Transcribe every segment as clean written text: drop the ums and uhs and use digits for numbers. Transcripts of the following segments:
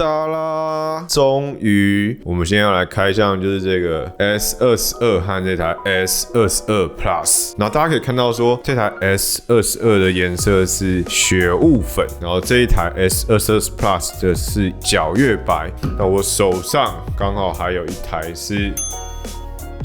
哒啦！终于，我们现在要来开箱，就是这个 S22和这台 S22 Plus。然后大家可以看到说，这台 S22的颜色是雪雾粉，然后这一台 S22 Plus 的是皎月白。那我手上刚好还有一台是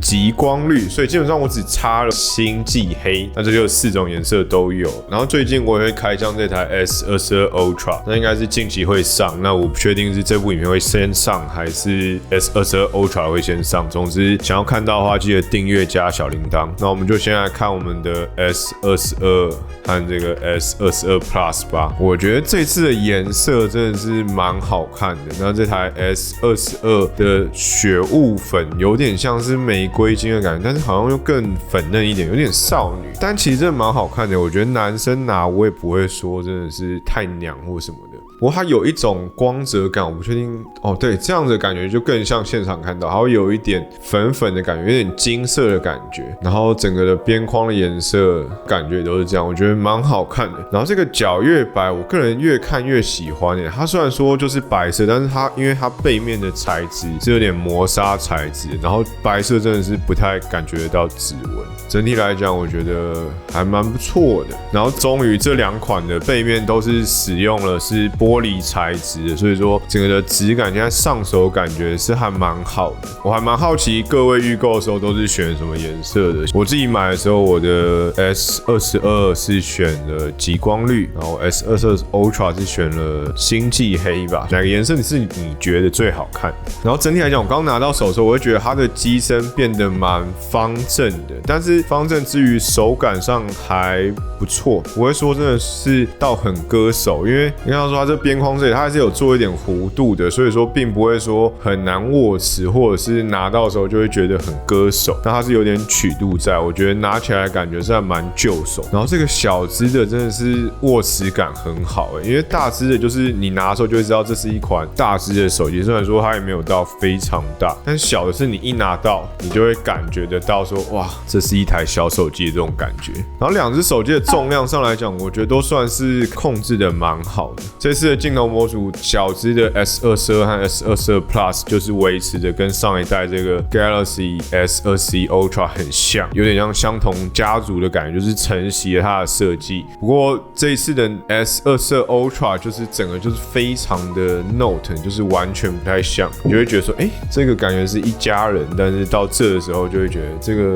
极光绿，所以基本上我只差了星际黑，那这就4种颜色都有。然后最近我也会开箱这台 S22 Ultra， 那应该是近期会上，那我不确定是这部影片会先上还是 S22 Ultra 会先上。总之想要看到的话，记得订阅加小铃铛。那我们就先来看我们的 S22和这个 S22 Plus 吧。我觉得这次的颜色真的是蛮好看的。那这台 S22的雪雾粉有点像是玫瑰金的感觉，但是好像又更粉嫩一点，有点少女。但其实真的蛮好看的，我觉得男生拿我也不会说真的是太娘或什么的。不过它有一种光泽感，我不确定哦。对，这样子的感觉就更像现场看到，还会有一点粉粉的感觉，有点金色的感觉。然后整个的边框的颜色感觉都是这样，我觉得蛮好看的。然后这个皎月白，我个人越看越喜欢耶。它虽然说就是白色，但是它因为它背面的材质是有点磨砂材质，然后白色真的是不太感觉得到指纹。整体来讲，我觉得还蛮不错的。然后终于这2款的背面都是使用了是玻璃材质的，所以说整个的质感现在上手感觉是还蛮好的。我还蛮好奇各位预购的时候都是选什么颜色的。我自己买的时候，我的 S22 是选了极光绿，然后 S22 Ultra 是选了星际黑吧。哪个颜色是你觉得最好看？然后整体来讲，我刚拿到手的时候，我会觉得它的机身变得蛮方正的，但是方正之余手感上还不错，不会说真的是到很割手，因为你看到说它这边框这里它还是有做一点弧度的，所以说并不会说很难握持，或者是拿到的时候就会觉得很割手，但它是有点曲度在，我觉得拿起来感觉是还蛮就手。然后这个小只的真的是握持感很好因为大只的就是你拿的时候就会知道这是一款大只的手机，虽然说它也没有到非常大，但是小的是你一拿到你就会感觉得到说哇，这是一台小手机的这种感觉。然后2只手机的重量上来讲，我觉得都算是控制的蛮好的。这次的镜头模组小只的 S22 和 S22 Plus 就是维持着跟上一代这个 Galaxy S21 Ultra 很像，有点像相同家族的感觉，就是承袭了它的设计。不过这一次的 S22 Ultra 就是整个就是非常的 Note， 就是完全不太像，你就会觉得说这个感觉是一家人，但是到这的时候就会觉得这个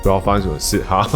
不知道发生什么事哈，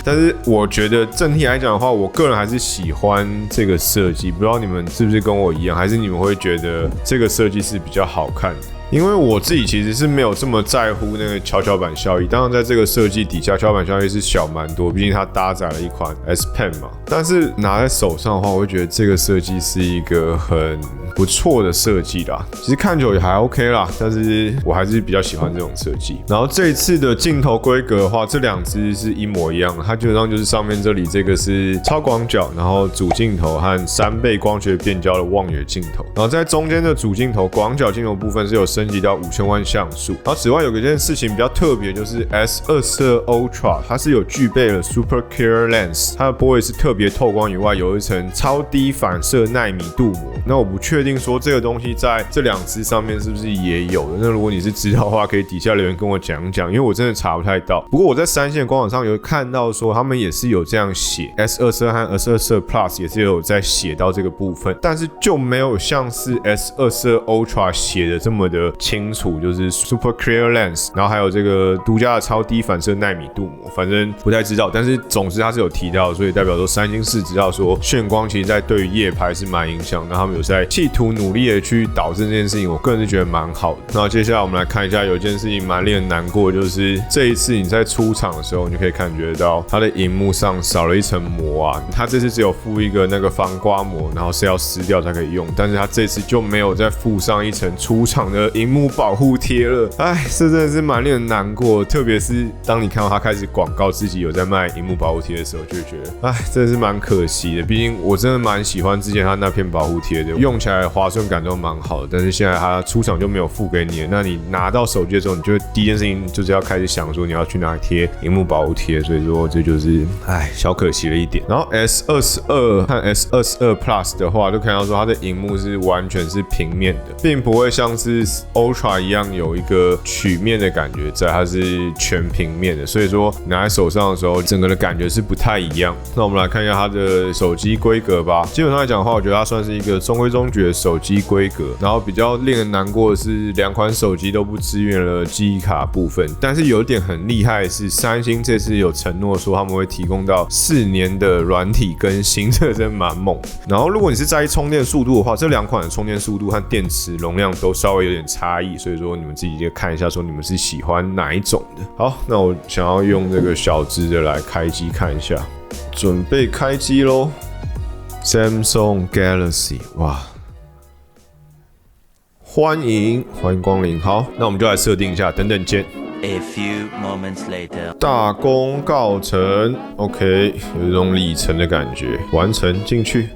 但是我觉得整体来讲的话，我个人还是喜欢这个设计。不知道你们是不是跟我一样，还是你们会觉得这个设计是比较好看的？因为我自己其实是没有这么在乎那个跷跷板效益，当然在这个设计底下，跷跷板效益是小蛮多，毕竟它搭载了一款 S Pen 嘛。但是拿在手上的话，我会觉得这个设计是一个很不错的设计啦。其实看久也还 OK 啦，但是我还是比较喜欢这种设计。然后这一次的镜头规格的话，这2只是一模一样的，它基本上就是上面这里这个是超广角，然后主镜头和3倍光学变焦的望远镜头，然后在中间的主镜头广角镜头部分是有升级到5000万像素。然后此外有一件事情比较特别，就是 S22 Ultra 它是有具备了 Super Clear Lens， 它的玻璃是特别透光以外，有一层超低反射奈米镀膜。那我不确定说这个东西在这2只上面是不是也有的。那如果你是知道的话，可以底下留言跟我讲讲，因为我真的查不太到。不过我在3线官网上有看到说他们也是有这样写 ，S22 和 S22 Plus 也是有在写到这个部分，但是就没有像是 S22 Ultra 写的这么的清楚，就是 Super Clear Lens， 然后还有这个独家的超低反射奈米镀膜，反正不太知道，但是总之它是有提到，所以代表说三星是知道说眩光其实在对于夜拍是蛮影响，那他们有在企图努力的去导致这件事情，我个人是觉得蛮好的。那接下来我们来看一下，有一件事情蛮令人难过，就是这一次你在出厂的时候，你就可以感觉到它的萤幕上少了一层膜啊，它这次只有附一个那个防刮膜，然后是要撕掉才可以用，但是它这次就没有再附上一层出厂的萤幕保护贴了，哎，这真的是蛮令人难过。特别是当你看到他开始广告自己有在卖萤幕保护贴的时候，就会觉得，哎，真的是蛮可惜的。毕竟我真的蛮喜欢之前他那片保护贴的，用起来滑顺感都蛮好的。但是现在他出厂就没有付给你了，那你拿到手机的时候，你就第一件事情就是要开始想说你要去哪里贴萤幕保护贴，所以说这就是哎小可惜了一点。然后 S22和 S22 Plus 的话，就看到说它的萤幕是完全是平面的，并不会像是 Ultra 一样有一个曲面的感觉在，它是全平面的，所以说拿在手上的时候，整个的感觉是不太一样。那我们来看一下它的手机规格吧。基本上来讲的话，我觉得它算是一个中规中矩的手机规格。然后比较令人难过的是，两款手机都不支援了记忆卡部分。但是有一点很厉害的是，三星这次有承诺说他们会提供到4年的软体更新，这真的蛮猛的。然后如果你是在意充电速度的话，这两款的充电速度和电池容量都稍微有点差异，所以说你们自己就看一下，说你们是喜欢哪一种的。好，那我想要用这个小只的来开机看一下，准备开机咯。Samsung Galaxy， 哇！欢迎光临。好，那我们就来设定一下，等等见。A few moments later， 大功告成 ，OK， 有一种里程的感觉，完成进去。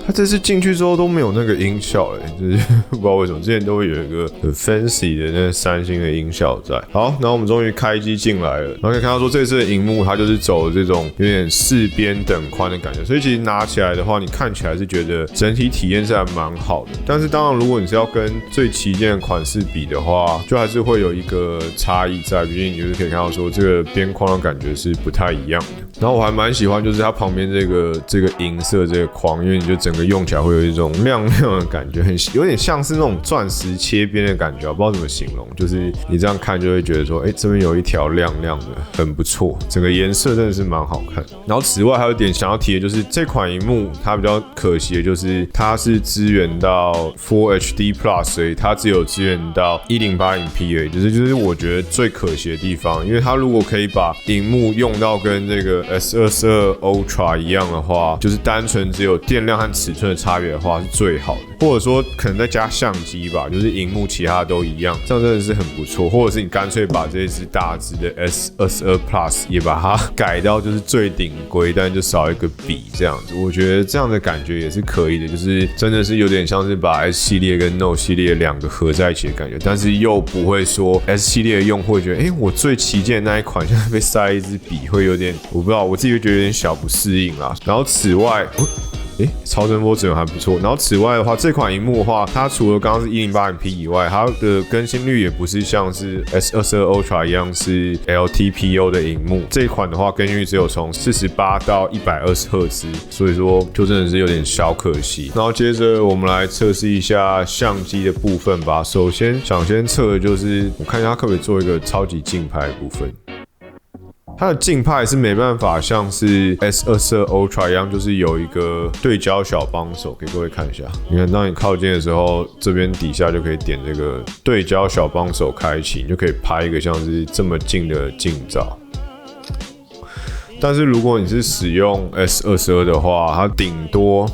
它这次进去之后都没有那个音效就是不知道为什么，之前都会有一个很 fancy 的那三星的音效在。好，然后我们终于开机进来了，然后可以看到说这次的萤幕它就是走这种有点4边等宽的感觉，所以其实拿起来的话，你看起来是觉得整体体验是还蛮好的。但是当然，如果你是要跟最旗舰的款式比的话，就还是会有一个差异在，毕竟你就是可以看到说这个边框的感觉是不太一样的。然后我还蛮喜欢就是它旁边这个银色这个框，因为你就整个用起来会有一种亮亮的感觉，有点像是那种钻石切边的感觉，我不知道怎么形容，就是你这样看就会觉得说，这边有一条亮亮的，很不错，整个颜色真的是蛮好看。然后此外还有一点想要提的就是这款萤幕它比较可惜的就是它是支援到 Full HD Plus， 所以它只有支援到 1080p 而已，就是我觉得最可惜的地方，因为它如果可以把萤幕用到跟这个 S22 Ultra 一样的话，就是单纯只有电量和尺寸的差别的话是最好的，或者说可能再加相机吧，就是萤幕其他的都一样，这样真的是很不错。或者是你干脆把这支大支的 S22 Plus 也把它改到就是最顶规，但就少一个笔这样子，我觉得这样的感觉也是可以的，就是真的是有点像是把 S 系列跟 Note 系列两个合在一起的感觉，但是又不会说 S 系列的用户会觉得，我最旗舰的那一款现在被塞一支笔，会有点我不知道，我自己会觉得有点小不适应啦。然后此外，超声波支援还不错。然后此外的话，这款萤幕的话，它除了刚刚是 1080p 以外，它的更新率也不是像是 S22 Ultra 一样是 LTPO 的萤幕。这一款的话，更新率只有从48到120赫兹，所以说就真的是有点小可惜。然后接着我们来测试一下相机的部分吧。首先想先测的就是我看一下它可不可以做一个超级近拍的部分。它的近拍是没办法像是 S22 Ultra 一样，就是有一个对焦小帮手，给各位看一下。你看，当你靠近的时候，这边底下就可以点这个对焦小帮手开启，你就可以拍一个像是这么近的近照。但是如果你是使用 S22 的话，它顶多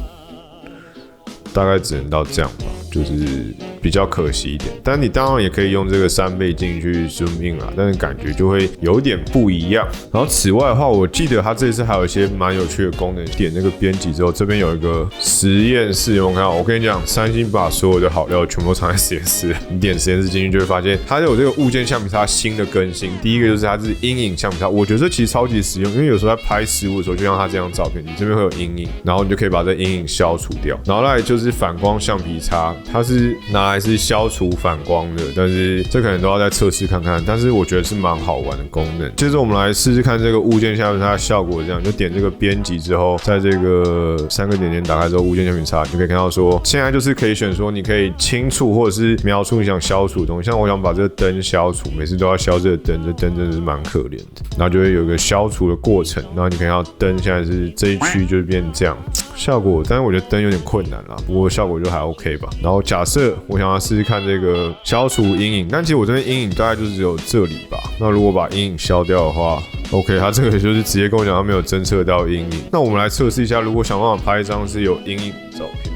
大概只能到这样吧，就是比较可惜一点。但你当然也可以用这个3倍镜去 zoom in 啦，但是感觉就会有点不一样。然后此外的话，我记得它这次还有一些蛮有趣的功能。点那个编辑之后，这边有一个实验室，有没有看到？我跟你讲，三星把所有的好料全部都藏在实验室。你点实验室进去就会发现，它有这个物件橡皮擦新的更新。第一个就是它是阴影橡皮擦，我觉得这其实超级实用，因为有时候在拍实物的时候，就像它这张照片，你这边会有阴影，然后你就可以把这阴影消除掉。然后再来就是反光橡皮擦，它是拿来是消除反光的，但是这可能都要再测试看看。但是我觉得是蛮好玩的功能。接着我们来试试看这个物件橡皮擦的效果，这样就点这个编辑之后，在这个3个点点打开之后，物件橡皮擦就可以看到说，现在就是可以选说你可以轻触或者是描出你想消除的东西。像我想把这个灯消除，每次都要消这个灯，这灯真的是蛮可怜的。然后就会有一个消除的过程，然后你可以看到灯现在是这一区就变这样效果，但是我觉得灯有点困难啦，不过效果就还 OK 吧。然后假设我想要试试看这个消除阴影，但其实我这边阴影大概就是只有这里吧。那如果把阴影消掉的话 ，OK， 它这个就是直接跟我讲它没有侦测到阴影。那我们来测试一下，如果想办法拍一张是有阴影的照片。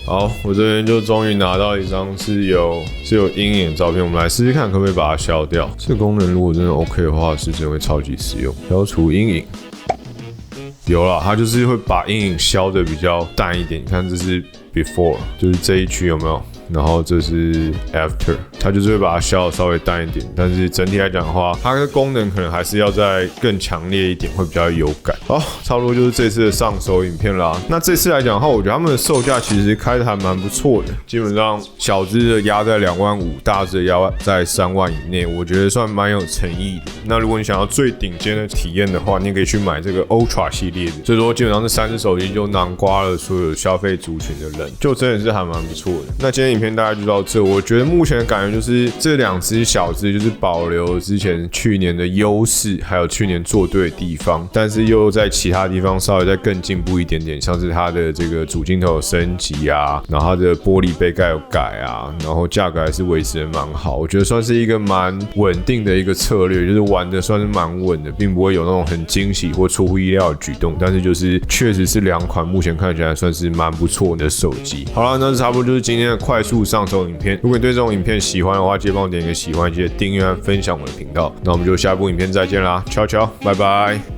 好，我这边就终于拿到一张是有阴影的照片，我们来试试看可不可以把它消掉。这个功能如果真的 OK 的话，是真的会超级实用。消除阴影，有啦，它就是会把阴影消的比较淡一点。你看这是 before， 就是这一区有没有？然后这是 after， 它就是会把它消的稍微淡一点，但是整体来讲的话，它的功能可能还是要再更强烈一点，会比较有感。好，差不多就是这次的上手影片啦。那这次来讲的话，我觉得他们的售价其实开的还蛮不错的，基本上小只的压在2万5，大只的压在3万以内，我觉得算蛮有诚意的。那如果你想要最顶尖的体验的话，你也可以去买这个 Ultra 系列的，所以说基本上这3只手机就囊括了所有消费族群的人，就真的是还蛮不错的。那今天影片大概就到这，我觉得目前的感觉就是这2只小只就是保留之前去年的优势，还有去年做对的地方，但是又在其他地方稍微再更进步一点点，像是它的这个主镜头有升级啊，然后它的玻璃杯盖有改啊，然后价格还是维持的蛮好，我觉得算是一个蛮稳定的一个策略，就是玩的算是蛮稳的，并不会有那种很惊喜或出乎意料的举动，但是就是确实是2款目前看起来算是蛮不错的手机。好了，那差不多就是今天的快速上手影片。如果你对这种影片喜欢的话，记得帮我点一个喜欢，记得订阅和分享我的频道。那我们就下部影片再见啦，悄悄，拜拜。